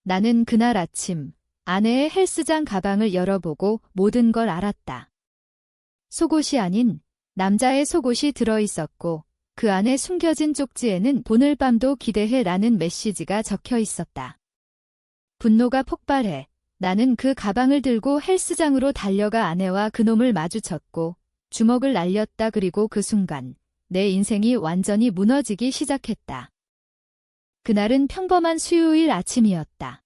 나는 그날 아침 아내의 헬스장 가방을 열어보고 모든 걸 알았다. 속옷이 아닌 남자의 속옷이 들어있었고 그 안에 숨겨진 쪽지에는 오늘 밤도 기대해라는 메시지가 적혀 있었다. 분노가 폭발해 나는 그 가방을 들고 헬스장으로 달려가 아내와 그놈을 마주쳤고 주먹을 날렸다. 그리고 그 순간 내 인생이 완전히 무너지기 시작했다. 그날은 평범한 수요일 아침이었다.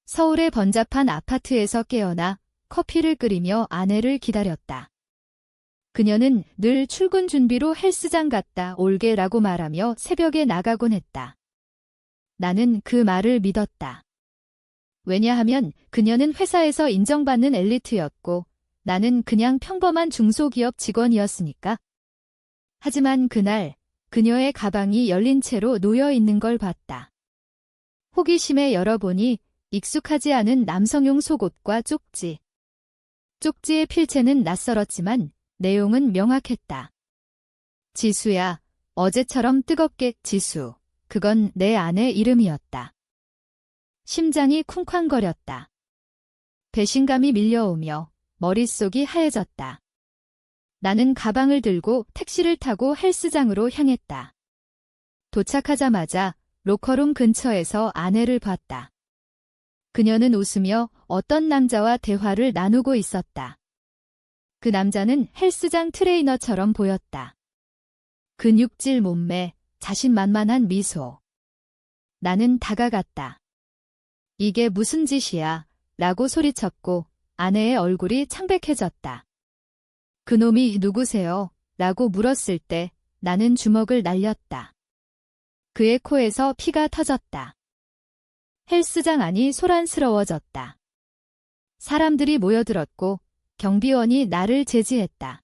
서울의 번잡한 아파트에서 깨어나 커피를 끓이며 아내를 기다렸다. 그녀는 늘 출근 준비로 헬스장 갔다 올게라고 말하며 새벽에 나가곤 했다. 나는 그 말을 믿었다. 왜냐하면 그녀는 회사에서 인정받는 엘리트였고 나는 그냥 평범한 중소기업 직원이었으니까. 하지만 그날 그녀의 가방이 열린 채로 놓여 있는 걸 봤다. 호기심에 열어보니 익숙하지 않은 남성용 속옷과 쪽지. 쪽지의 필체는 낯설었지만 내용은 명확했다. 지수야, 어제처럼 뜨겁게. 지수. 그건 내 아내 이름이었다. 심장이 쿵쾅거렸다. 배신감이 밀려오며 머릿속이 하얘졌다. 나는 가방을 들고 택시를 타고 헬스장으로 향했다. 도착하자마자 로커룸 근처에서 아내를 봤다. 그녀는 웃으며 어떤 남자와 대화를 나누고 있었다. 그 남자는 헬스장 트레이너처럼 보였다. 근육질 몸매, 자신만만한 미소. 나는 다가갔다. 이게 무슨 짓이야? 라고 소리쳤고 아내의 얼굴이 창백해졌다. 그놈이 누구세요? 라고 물었을 때 나는 주먹을 날렸다. 그의 코에서 피가 터졌다. 헬스장 안이 소란스러워졌다. 사람들이 모여들었고 경비원이 나를 제지했다.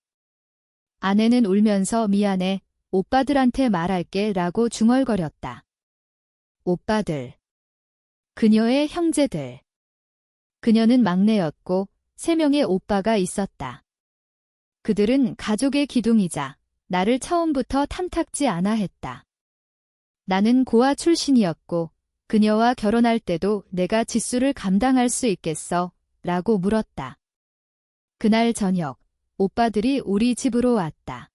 아내는 울면서 미안해, 오빠들한테 말할게 라고 중얼거렸다. 오빠들. 그녀의 형제들. 그녀는 막내였고 3명의 오빠가 있었다. 그들은 가족의 기둥이자 나를 처음부터 탐탁지 않아 했다. 나는 고아 출신이었고 그녀와 결혼할 때도 내가 지수를 감당할 수 있겠어? 라고 물었다. 그날 저녁 오빠들이 우리 집으로 왔다.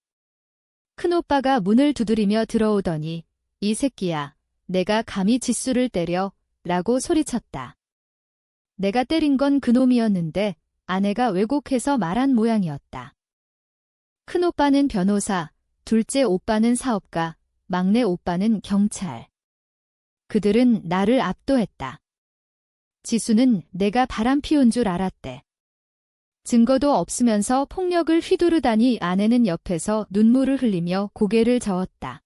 큰오빠가 문을 두드리며 들어오더니 이 새끼야, 내가 감히 지수를 때려? 라고 소리쳤다. 내가 때린 건 그놈이었는데 아내가 왜곡해서 말한 모양이었다. 큰오빠는 변호사, 둘째 오빠는 사업가, 막내 오빠는 경찰. 그들은 나를 압도했다. 지수는 내가 바람 피운 줄 알았대. 증거도 없으면서 폭력을 휘두르다니. 아내는 옆에서 눈물을 흘리며 고개를 저었다.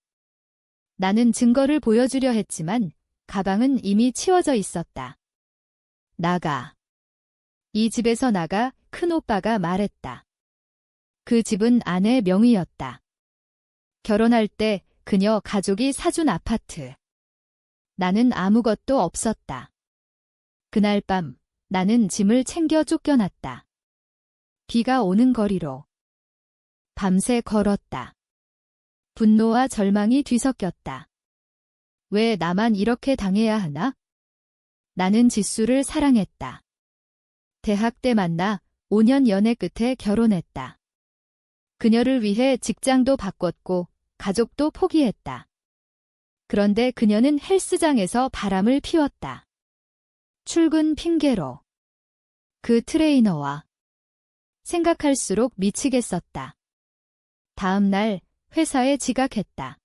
나는 증거를 보여주려 했지만 가방은 이미 치워져 있었다. 나가. 이 집에서 나가. 큰오빠가 말했다. 그 집은 아내 명의였다. 결혼할 때 그녀 가족이 사준 아파트. 나는 아무것도 없었다. 그날 밤 나는 짐을 챙겨 쫓겨났다. 비가 오는 거리로. 밤새 걸었다. 분노와 절망이 뒤섞였다. 왜 나만 이렇게 당해야 하나? 나는 지수를 사랑했다. 대학 때 만나 5년 연애 끝에 결혼했다. 그녀를 위해 직장도 바꿨고 가족도 포기했다. 그런데 그녀는 헬스장에서 바람을 피웠다. 출근 핑계로. 그 트레이너와. 생각할수록 미치겠었다. 다음 날 회사에 지각했다.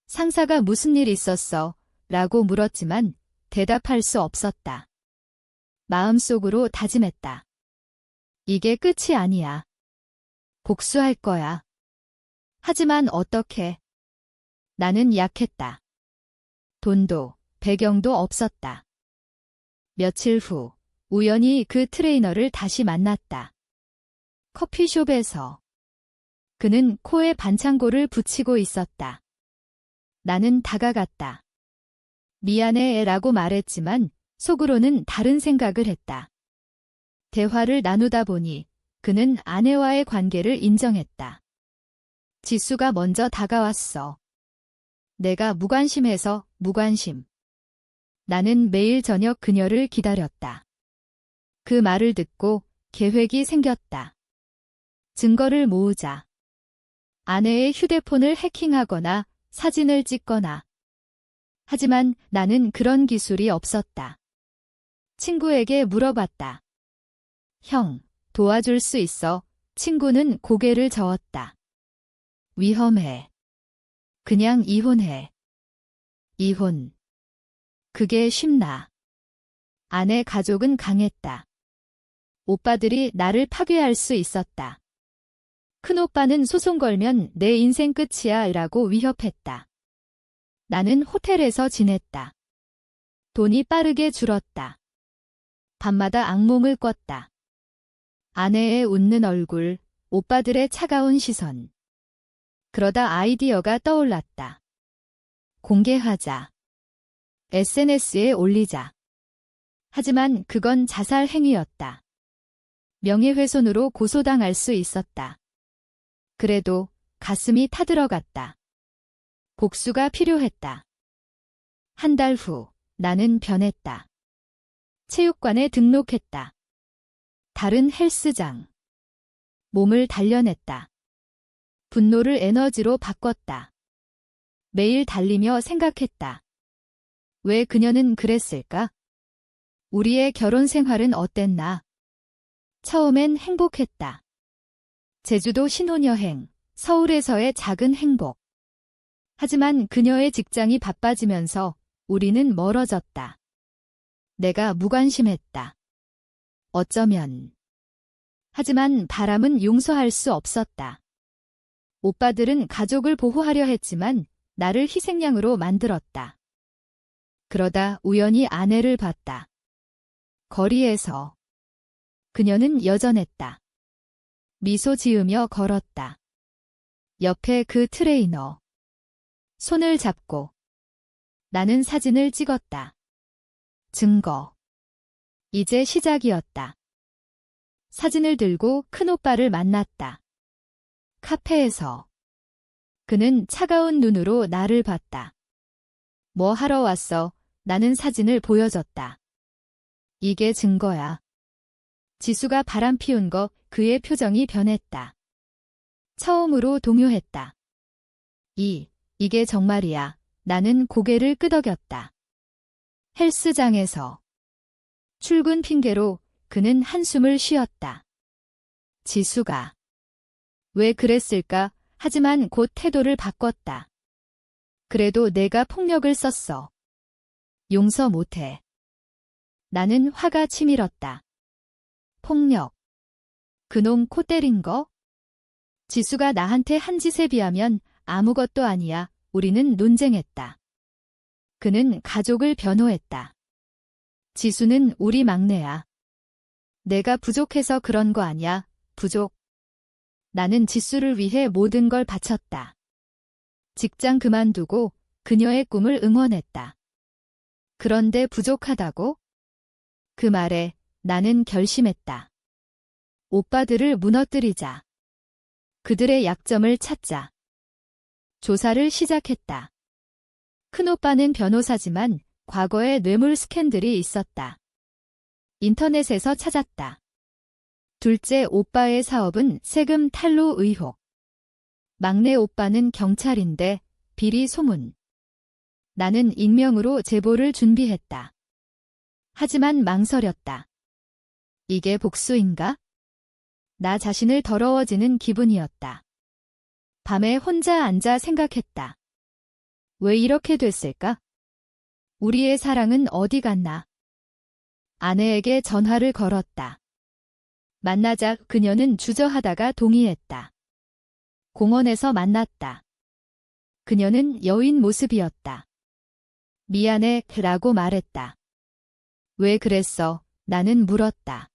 상사가 무슨 일 있었어? 라고 물었지만 대답할 수 없었다. 마음속으로 다짐했다. 이게 끝이 아니야. 복수할 거야. 하지만 어떻게? 나는 약했다. 돈도 배경도 없었다. 며칠 후 우연히 그 트레이너를 다시 만났다. 커피숍에서. 그는 코에 반창고를 붙이고 있었다. 나는 다가갔다. 미안해 라고 말했지만 속으로는 다른 생각을 했다. 대화를 나누다 보니 그는 아내와의 관계를 인정했다. 지수가 먼저 다가왔어. 내가 무관심해서. 무관심. 나는 매일 저녁 그녀를 기다렸다. 그 말을 듣고 계획이 생겼다. 증거를 모으자. 아내의 휴대폰을 해킹하거나 사진을 찍거나. 하지만 나는 그런 기술이 없었다. 친구에게 물어봤다. 형, 도와줄 수 있어? 친구는 고개를 저었다. 위험해. 그냥 이혼해. 이혼. 그게 쉽나? 아내 가족은 강했다. 오빠들이 나를 파괴할 수 있었다. 큰오빠는 소송 걸면 내 인생 끝이야 라고 위협했다. 나는 호텔에서 지냈다. 돈이 빠르게 줄었다. 밤마다 악몽을 꿨다. 아내의 웃는 얼굴, 오빠들의 차가운 시선. 그러다 아이디어가 떠올랐다. 공개하자. SNS에 올리자. 하지만 그건 자살 행위였다. 명예훼손으로 고소당할 수 있었다. 그래도 가슴이 타들어갔다. 복수가 필요했다. 한 달 후, 나는 변했다. 체육관에 등록했다. 다른 헬스장. 몸을 단련했다. 분노를 에너지로 바꿨다. 매일 달리며 생각했다. 왜 그녀는 그랬을까? 우리의 결혼 생활은 어땠나? 처음엔 행복했다. 제주도 신혼여행, 서울에서의 작은 행복. 하지만 그녀의 직장이 바빠지면서 우리는 멀어졌다. 내가 무관심했다. 어쩌면. 하지만 바람은 용서할 수 없었다. 오빠들은 가족을 보호하려 했지만 나를 희생양으로 만들었다. 그러다 우연히 아내를 봤다. 거리에서. 그녀는 여전했다. 미소 지으며 걸었다. 옆에 그 트레이너. 손을 잡고. 나는 사진을 찍었다. 증거. 이제 시작이었다. 사진을 들고 큰오빠를 만났다. 카페에서. 그는 차가운 눈으로 나를 봤다. 뭐 하러 왔어? 나는 사진을 보여줬다. 이게 증거야. 지수가 바람 피운 거 그의 표정이 변했다. 처음으로 동요했다. 이게 정말이야. 나는 고개를 끄덕였다. 헬스장에서. 출근 핑계로 그는 한숨을 쉬었다. 지수가. 왜 그랬을까? 하지만 곧 태도를 바꿨다. 그래도 내가 폭력을 썼어. 용서 못해. 나는 화가 치밀었다. 폭력. 그놈 코 때린 거? 지수가 나한테 한 짓에 비하면 아무것도 아니야. 우리는 논쟁했다. 그는 가족을 변호했다. 지수는 우리 막내야. 내가 부족해서 그런 거 아냐. 부족. 나는 지수를 위해 모든 걸 바쳤다. 직장 그만두고 그녀의 꿈을 응원했다. 그런데 부족하다고? 그 말에 나는 결심했다. 오빠들을 무너뜨리자. 그들의 약점을 찾자. 조사를 시작했다. 큰오빠는 변호사지만 과거에 뇌물 스캔들이 있었다. 인터넷에서 찾았다. 둘째 오빠의 사업은 세금 탈루 의혹. 막내 오빠는 경찰인데 비리 소문. 나는 익명으로 제보를 준비했다. 하지만 망설였다. 이게 복수인가? 나 자신을 더러워지는 기분이었다. 밤에 혼자 앉아 생각했다. 왜 이렇게 됐을까? 우리의 사랑은 어디 갔나? 아내에게 전화를 걸었다. 만나자. 그녀는 주저하다가 동의했다. 공원에서 만났다. 그녀는 여인 모습이었다. 미안해 라고 말했다. 왜 그랬어? 나는 물었다.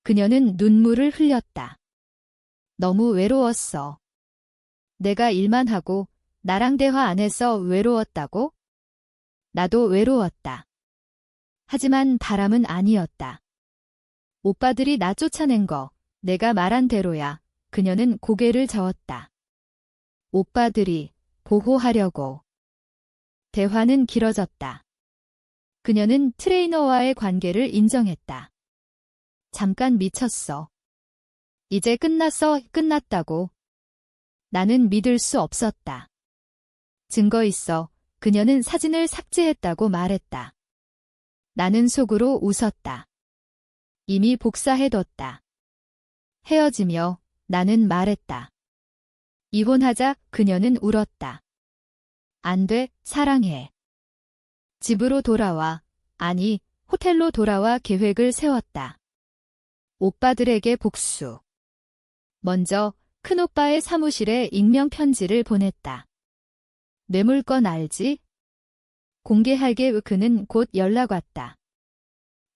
그녀는 눈물을 흘렸다. 너무 외로웠어. 내가 일만 하고 나랑 대화 안 해서 외로웠다고? 나도 외로웠다. 하지만 바람은 아니었다. 오빠들이 나 쫓아낸 거 내가 말한 대로야. 그녀는 고개를 저었다. 오빠들이 보호하려고. 대화는 길어졌다. 그녀는 트레이너와의 관계를 인정했다. 잠깐 미쳤어. 이제 끝났다고. 나는 믿을 수 없었다. 증거 있어. 그녀는 사진을 삭제했다고 말했다. 나는 속으로 웃었다. 이미 복사해뒀다. 헤어지며 나는 말했다. 이혼하자. 그녀는 울었다. 안 돼, 사랑해. 집으로 돌아와. 아니, 호텔로 돌아와 계획을 세웠다. 오빠들에게 복수. 먼저 큰오빠의 사무실에 익명 편지를 보냈다. 뇌물건 알지? 공개할게. 그는 곧 연락 왔다.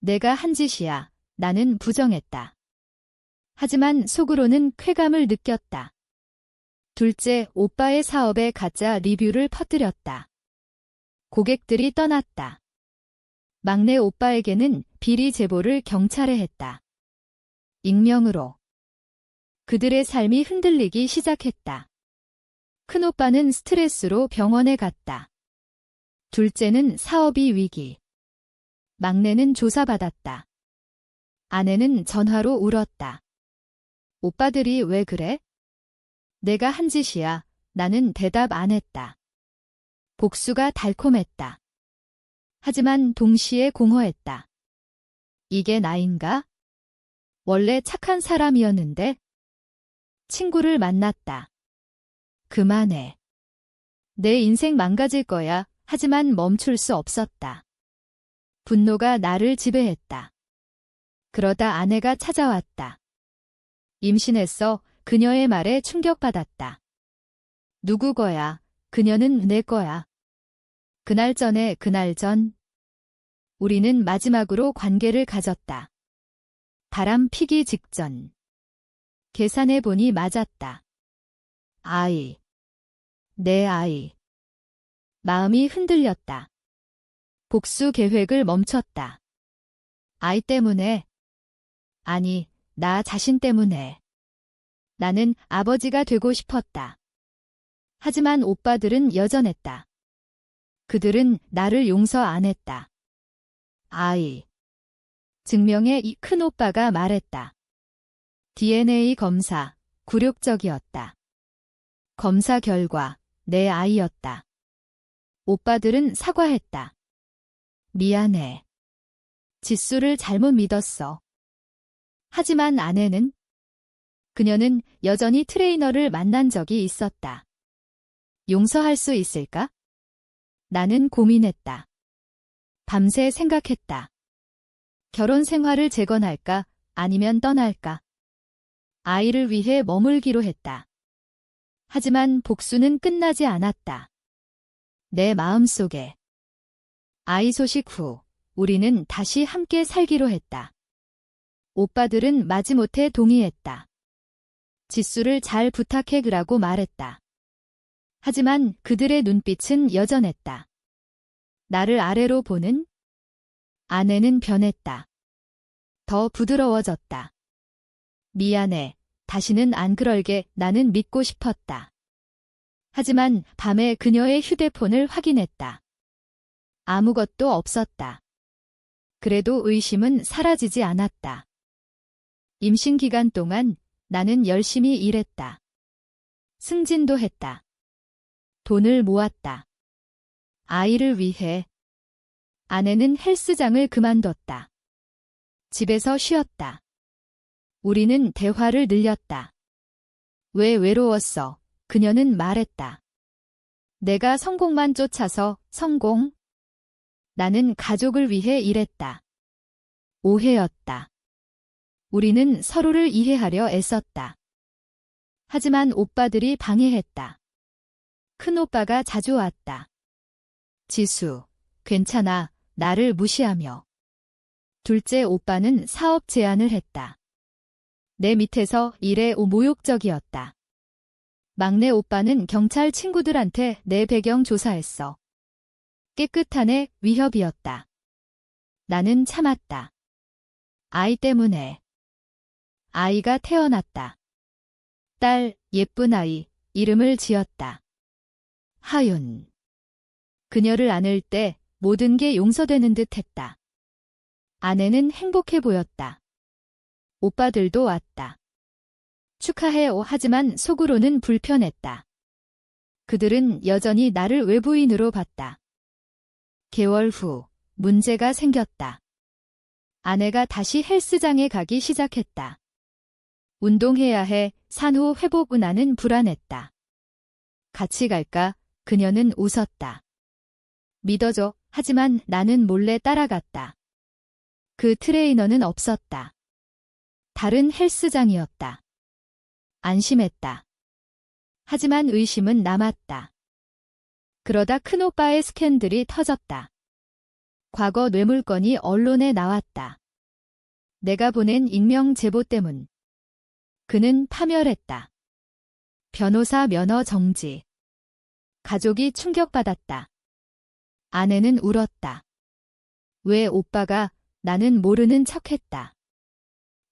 내가 한 짓이야. 나는 부정했다. 하지만 속으로는 쾌감을 느꼈다. 둘째, 오빠의 사업에 가짜 리뷰를 퍼뜨렸다. 고객들이 떠났다. 막내 오빠에게는 비리 제보를 경찰에 했다. 익명으로. 그들의 삶이 흔들리기 시작했다. 큰오빠는 스트레스로 병원에 갔다. 둘째는 사업이 위기. 막내는 조사받았다. 아내는 전화로 울었다. 오빠들이 왜 그래? 내가 한 짓이야. 나는 대답 안 했다. 복수가 달콤했다. 하지만 동시에 공허했다. 이게 나인가? 원래 착한 사람이었는데? 친구를 만났다. 그만해. 내 인생 망가질 거야. 하지만 멈출 수 없었다. 분노가 나를 지배했다. 그러다 아내가 찾아왔다. 임신했어. 그녀의 말에 충격받았다. 누구 거야? 그녀는 내 거야. 그날 전. 우리는 마지막으로 관계를 가졌다. 바람 피기 직전. 계산해보니 맞았다. 아이. 내 아이. 마음이 흔들렸다. 복수 계획을 멈췄다. 아이 때문에? 아니, 나 자신 때문에. 나는 아버지가 되고 싶었다. 하지만 오빠들은 여전했다. 그들은 나를 용서 안 했다. 아이. 증명해. 이 큰오빠가 말했다. DNA 검사, 굴욕적이었다. 검사 결과, 내 아이였다. 오빠들은 사과했다. 미안해. 지수를 잘못 믿었어. 하지만 아내는? 그녀는 여전히 트레이너를 만난 적이 있었다. 용서할 수 있을까? 나는 고민했다. 밤새 생각했다. 결혼 생활을 재건할까? 아니면 떠날까? 아이를 위해 머물기로 했다. 하지만 복수는 끝나지 않았다. 내 마음속에. 아이 소식 후 우리는 다시 함께 살기로 했다. 오빠들은 마지못해 동의했다. 지수를 잘 부탁해 그라고 말했다. 하지만 그들의 눈빛은 여전했다. 나를 아래로 보는? 아내는 변했다. 더 부드러워졌다. 미안해. 다시는 안 그럴게. 나는 믿고 싶었다. 하지만 밤에 그녀의 휴대폰을 확인했다. 아무것도 없었다. 그래도 의심은 사라지지 않았다. 임신 기간 동안 나는 열심히 일했다. 승진도 했다. 돈을 모았다. 아이를 위해. 아내는 헬스장을 그만뒀다. 집에서 쉬었다. 우리는 대화를 늘렸다. 왜 외로웠어? 그녀는 말했다. 내가 성공만 쫓아서. 성공? 나는 가족을 위해 일했다. 오해였다. 우리는 서로를 이해하려 애썼다. 하지만 오빠들이 방해했다. 큰오빠가 자주 왔다. 지수, 괜찮아. 나를 무시하며. 둘째 오빠는 사업 제안을 했다. 내 밑에서 일해. 모욕적이었다. 막내 오빠는 경찰 친구들한테 내 배경 조사했어. 깨끗한 애. 위협이었다. 나는 참았다. 아이 때문에. 아이가 태어났다. 딸, 예쁜 아이. 이름을 지었다. 하윤. 그녀를 안을 때 모든 게 용서되는 듯 했다. 아내는 행복해 보였다. 오빠들도 왔다. 축하해요. 하지만 속으로는 불편했다. 그들은 여전히 나를 외부인으로 봤다. 개월 후 문제가 생겼다. 아내가 다시 헬스장에 가기 시작했다. 운동해야 해. 산후 회복은 나는 불안했다. 같이 갈까? 그녀는 웃었다. 믿어줘. 하지만 나는 몰래 따라갔다. 그 트레이너는 없었다. 다른 헬스장이었다. 안심했다. 하지만 의심은 남았다. 그러다 큰오빠의 스캔들이 터졌다. 과거 뇌물건이 언론에 나왔다. 내가 보낸 익명 제보 때문. 그는 파멸했다. 변호사 면허 정지. 가족이 충격받았다. 아내는 울었다. 왜 오빠가? 나는 모르는 척했다.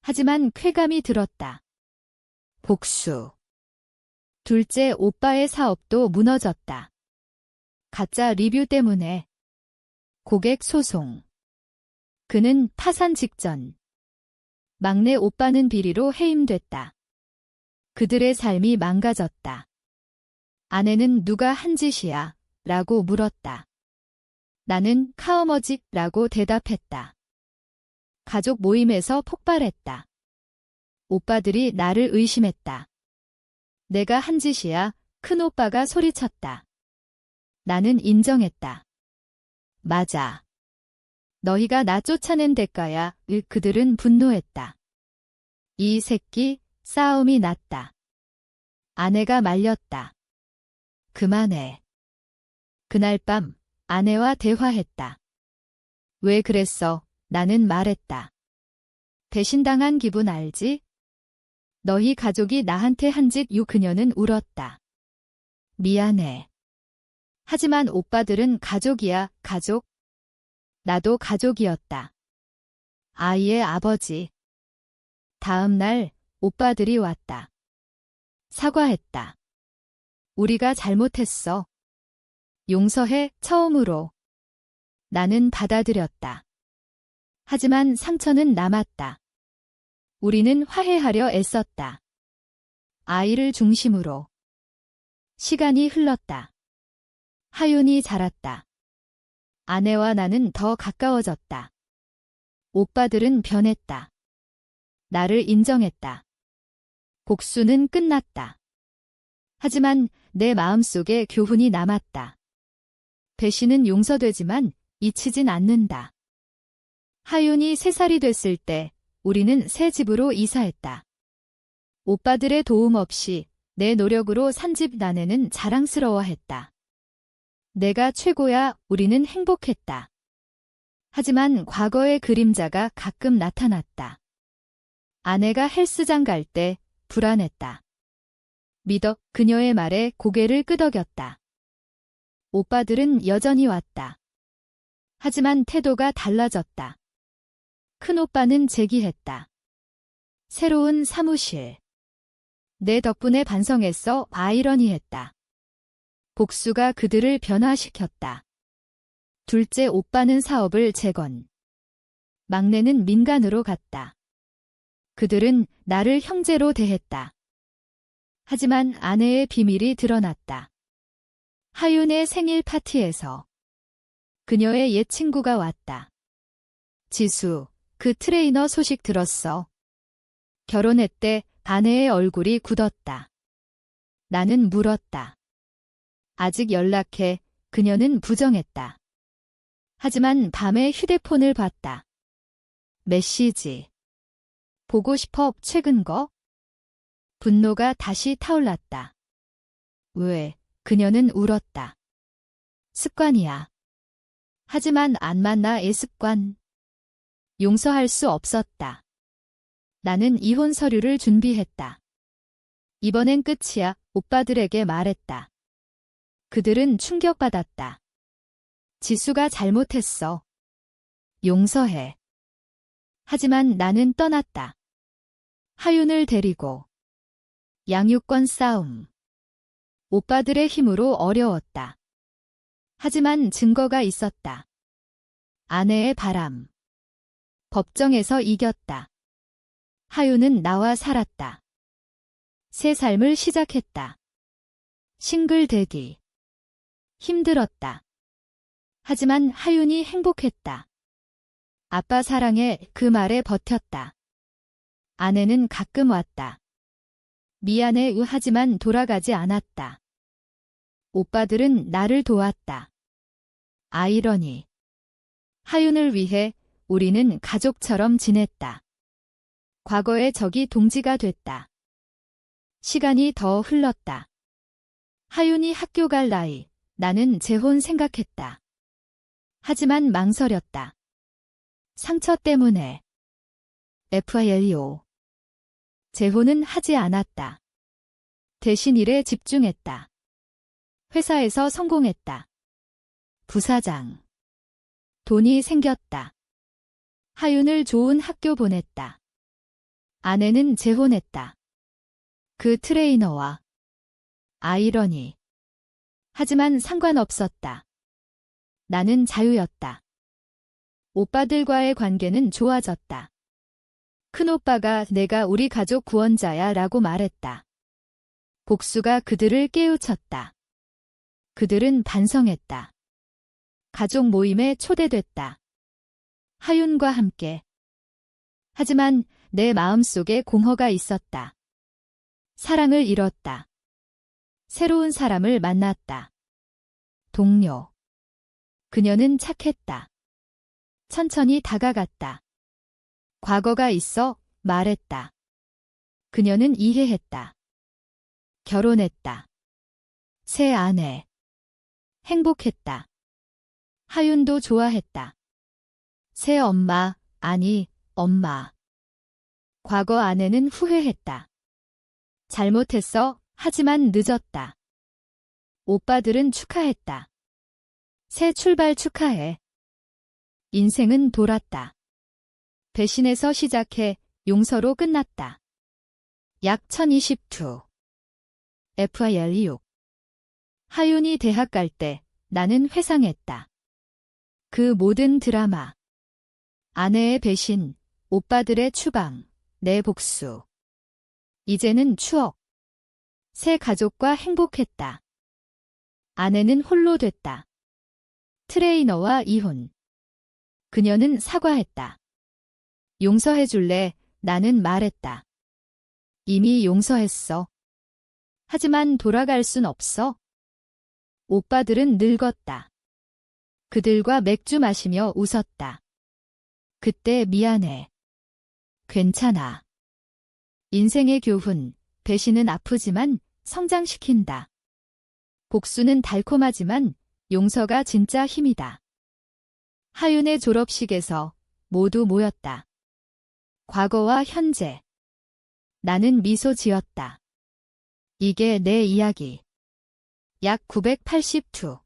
하지만 쾌감이 들었다. 복수. 둘째, 오빠의 사업도 무너졌다. 가짜 리뷰 때문에. 고객 소송. 그는 파산 직전. 막내 오빠는 비리로 해임됐다. 그들의 삶이 망가졌다. 아내는 누가 한 짓이야? 라고 물었다. 나는 카어머지 라고 대답했다. 가족 모임에서 폭발했다. 오빠들이 나를 의심했다. 내가 한 짓이야? 큰오빠가 소리쳤다. 나는 인정했다. 맞아. 너희가 나 쫓아낸 대가야. 그들은 분노했다. 이 새끼, 싸움이 났다. 아내가 말렸다. 그만해. 그날 밤 아내와 대화했다. 왜 그랬어? 나는 말했다. 배신당한 기분 알지? 너희 가족이 나한테 한 짓. 그녀는 울었다. 미안해. 하지만 오빠들은 가족이야. 가족? 나도 가족이었다. 아이의 아버지. 다음 날 오빠들이 왔다. 사과했다. 우리가 잘못했어. 용서해. 처음으로. 나는 받아들였다. 하지만 상처는 남았다. 우리는 화해하려 애썼다. 아이를 중심으로. 시간이 흘렀다. 하윤이 자랐다. 아내와 나는 더 가까워졌다. 오빠들은 변했다. 나를 인정했다. 복수는 끝났다. 하지만 내 마음속에 교훈이 남았다. 배신은 용서되지만 잊히진 않는다. 하윤이 3살이 됐을 때 우리는 새 집으로 이사했다. 오빠들의 도움 없이 내 노력으로 산 집. 아내는 자랑스러워했다. 내가 최고야. 우리는 행복했다. 하지만 과거의 그림자가 가끔 나타났다. 아내가 헬스장 갈 때 불안했다. 믿어. 그녀의 말에 고개를 끄덕였다. 오빠들은 여전히 왔다. 하지만 태도가 달라졌다. 큰오빠는 제기했다. 새로운 사무실. 내 덕분에 반성했어. 아이러니했다. 복수가 그들을 변화시켰다. 둘째 오빠는 사업을 재건. 막내는 민간으로 갔다. 그들은 나를 형제로 대했다. 하지만 아내의 비밀이 드러났다. 하윤의 생일 파티에서 그녀의 옛 친구가 왔다. 지수, 그 트레이너 소식 들었어. 결혼했대. 아내의 얼굴이 굳었다. 나는 물었다. 아직 연락해. 그녀는 부정했다. 하지만 밤에 휴대폰을 봤다. 메시지. 보고 싶어. 최근 거? 분노가 다시 타올랐다. 왜? 그녀는 울었다. 습관이야. 하지만 안 만나. 애 습관. 용서할 수 없었다. 나는 이혼 서류를 준비했다. 이번엔 끝이야. 오빠들에게 말했다. 그들은 충격받았다. 지수가 잘못했어. 용서해. 하지만 나는 떠났다. 하윤을 데리고. 양육권 싸움. 오빠들의 힘으로 어려웠다. 하지만 증거가 있었다. 아내의 바람. 법정에서 이겼다. 하윤은 나와 살았다. 새 삶을 시작했다. 싱글대기. 힘들었다. 하지만 하윤이 행복했다. 아빠 사랑해 그 말에 버텼다. 아내는 가끔 왔다. 미안해 하지만 돌아가지 않았다. 오빠들은 나를 도왔다. 아이러니. 하윤을 위해 우리는 가족처럼 지냈다. 과거의 적이 동지가 됐다. 시간이 더 흘렀다. 하윤이 학교 갈 나이, 나는 재혼 생각했다. 하지만 망설였다. 상처 때문에. FILO. 재혼은 하지 않았다. 대신 일에 집중했다. 회사에서 성공했다. 부사장. 돈이 생겼다. 하윤을 좋은 학교 보냈다. 아내는 재혼했다. 그 트레이너와. 아이러니. 하지만 상관없었다. 나는 자유였다. 오빠들과의 관계는 좋아졌다. 큰오빠가 내가 우리 가족 구원자야 라고 말했다. 복수가 그들을 깨우쳤다. 그들은 반성했다. 가족 모임에 초대됐다. 하윤과 함께. 하지만 내 마음속에 공허가 있었다. 사랑을 잃었다. 새로운 사람을 만났다. 동료. 그녀는 착했다. 천천히 다가갔다. 과거가 있어 말했다. 그녀는 이해했다. 결혼했다. 새 아내. 행복했다. 하윤도 좋아했다. 새 엄마, 아니, 엄마. 과거 아내는 후회했다. 잘못했어, 하지만 늦었다. 오빠들은 축하했다. 새 출발 축하해. 인생은 돌았다. 배신에서 시작해 용서로 끝났다. 약 1022. FIL6. 하윤이 대학 갈 때 나는 회상했다. 그 모든 드라마. 아내의 배신, 오빠들의 추방, 내 복수. 이제는 추억. 새 가족과 행복했다. 아내는 홀로 됐다. 트레이너와 이혼. 그녀는 사과했다. 용서해줄래? 나는 말했다. 이미 용서했어. 하지만 돌아갈 순 없어. 오빠들은 늙었다. 그들과 맥주 마시며 웃었다. 그때 미안해. 괜찮아. 인생의 교훈, 배신은 아프지만 성장시킨다. 복수는 달콤하지만 용서가 진짜 힘이다. 하윤의 졸업식에서 모두 모였다. 과거와 현재. 나는 미소 지었다. 이게 내 이야기. 약 982.